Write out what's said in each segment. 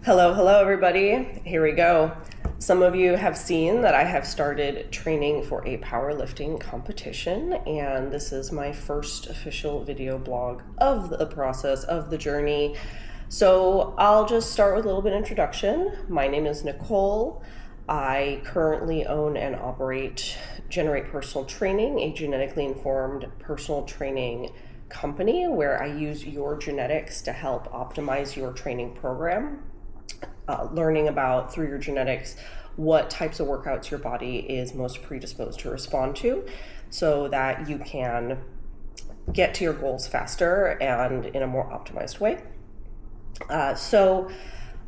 Hello everybody. Here we go. Some of you have seen that I have started training for a powerlifting competition, and this is my first official video blog of the process of the journey. So I'll just start with a little bit of introduction. My name is Nicole. I currently own and operate Generate Personal Training, a genetically informed personal training company where I use your genetics to help optimize your training program. Learning about, through your genetics, what types of workouts your body is most predisposed to respond to so that you can get to your goals faster and in a more optimized way. So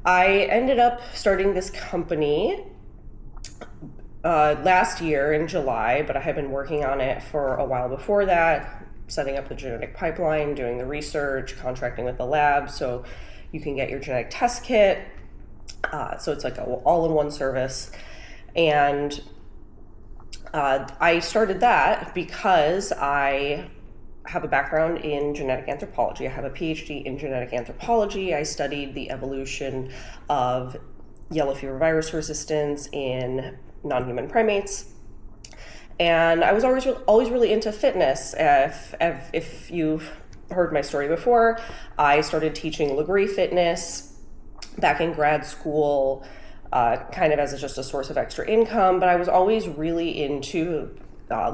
I ended up starting this company last year in July, but I had been working on it for a while before that, setting up the genetic pipeline, doing the research, contracting with the lab so you can get your genetic test kit. So it's like an all-in-one service. And I started that because I have a background in genetic anthropology. I have a PhD in genetic anthropology. I studied the evolution of yellow fever virus resistance in non-human primates. And I was always really into fitness. If you've heard my story before, I started teaching Legree fitness back in grad school, kind of as just a source of extra income, but I was always really into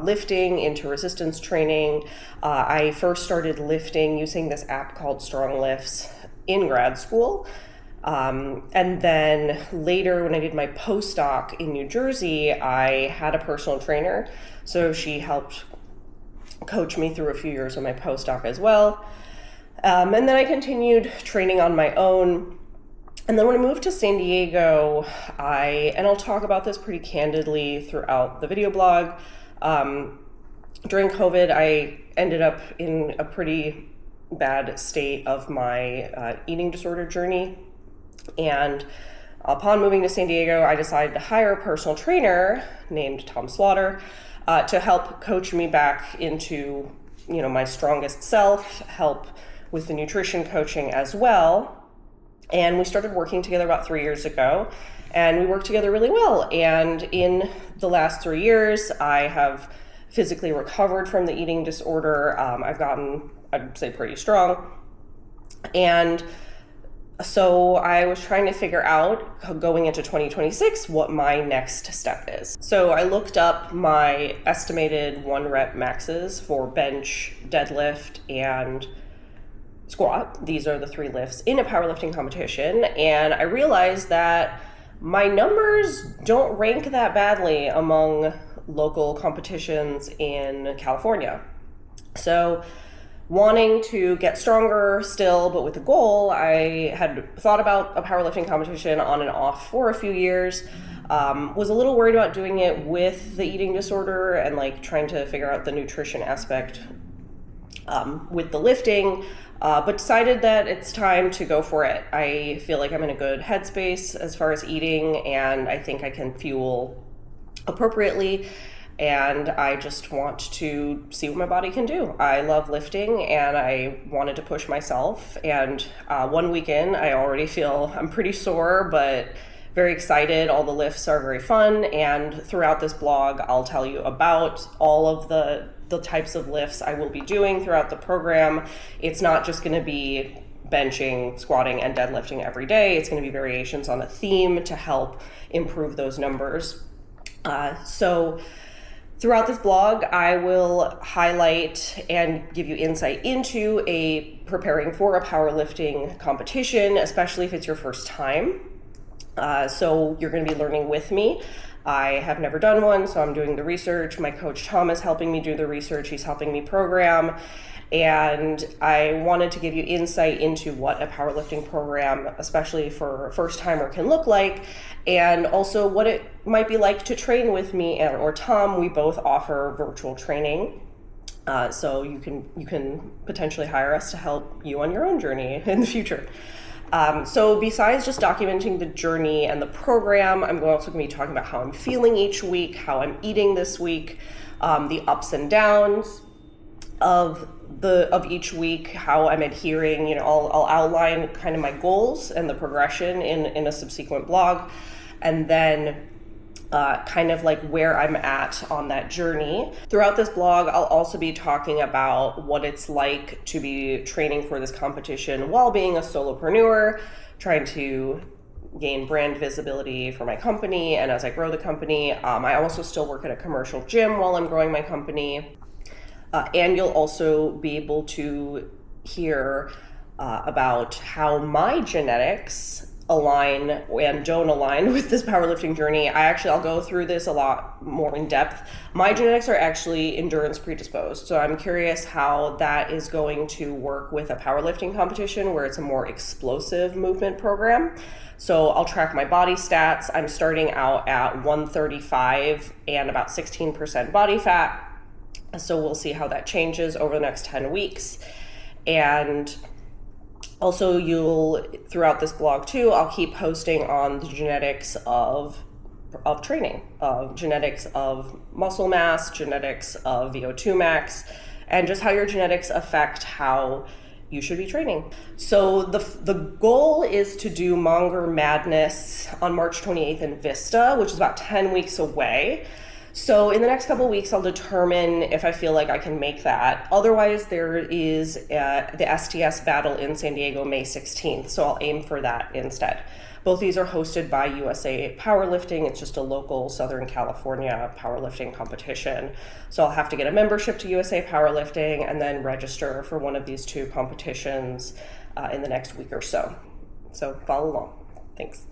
lifting, into resistance training. I first started lifting using this app called Strong Lifts in grad school. And then later when I did my postdoc in New Jersey, I had a personal trainer. So she helped coach me through a few years of my postdoc as well. And then I continued training on my own. And then when I moved to San Diego, and I'll talk about this pretty candidly throughout the video blog, during COVID, I ended up in a pretty bad state of my eating disorder journey. And upon moving to San Diego, I decided to hire a personal trainer named Tom Slaughter to help coach me back into, my strongest self, help with the nutrition coaching as well. And we started working together about 3 years ago, and we worked together really well. And in the last 3 years, I have physically recovered from the eating disorder. I've gotten, I'd say, pretty strong. And so I was trying to figure out, going into 2026, what my next step is. So I looked up my estimated 1-rep maxes for bench, deadlift, and squat. These are the 3 lifts in a powerlifting competition, and I realized that my numbers don't rank that badly among local competitions in California. So wanting to get stronger still, but with a goal, I had thought about a powerlifting competition on and off for a few years. Was a little worried about doing it with the eating disorder and trying to figure out the nutrition aspect with the lifting. But decided that it's time to go for it. I feel like I'm in a good headspace as far as eating, and I think I can fuel appropriately, and I just want to see what my body can do. I love lifting, and I wanted to push myself, and 1 week in, I already feel I'm pretty sore, but very excited. All the lifts are very fun, and throughout this blog, I'll tell you about all of the types of lifts I will be doing throughout the program. It's not just going to be benching, squatting, and deadlifting every day. It's going to be variations on a theme to help improve those numbers. So throughout this blog, I will highlight and give you insight into preparing for a powerlifting competition, especially if it's your first time. So you're going to be learning with me. I have never done one, so I'm doing the research. My coach Tom is helping me do the research. He's helping me program. And I wanted to give you insight into what a powerlifting program, especially for a first timer, can look like, and also what it might be like to train with me or Tom. We both offer virtual training. So you can potentially hire us to help you on your own journey in the future. So besides just documenting the journey and the program, I'm also going to be talking about how I'm feeling each week, how I'm eating this week, the ups and downs of of each week, how I'm adhering. I'll outline kind of my goals and the progression in a subsequent blog, and then kind of like where I'm at on that journey. Throughout this blog, I'll also be talking about what it's like to be training for this competition while being a solopreneur, trying to gain brand visibility for my company. And as I grow the company, I also still work at a commercial gym while I'm growing my company. And you'll also be able to hear about how my genetics align and don't align with this powerlifting journey. I'll go through this a lot more in depth. My genetics are actually endurance predisposed, so I'm curious how that is going to work with a powerlifting competition where it's a more explosive movement program. So I'll track my body stats. I'm starting out at 135 and about 16% body fat. So we'll see how that changes over the next 10 weeks. And also, throughout this blog too, I'll keep posting on the genetics of training, genetics of muscle mass, genetics of VO2 max, and just how your genetics affect how you should be training. So the goal is to do Monger Madness on March 28th in Vista, which is about 10 weeks away. So in the next couple of weeks, I'll determine if I feel like I can make that. Otherwise, there is the STS battle in San Diego, May 16th. So I'll aim for that instead. Both these are hosted by USA Powerlifting. It's just a local Southern California powerlifting competition. So I'll have to get a membership to USA Powerlifting and then register for one of these two competitions in the next week or so. So follow along. Thanks.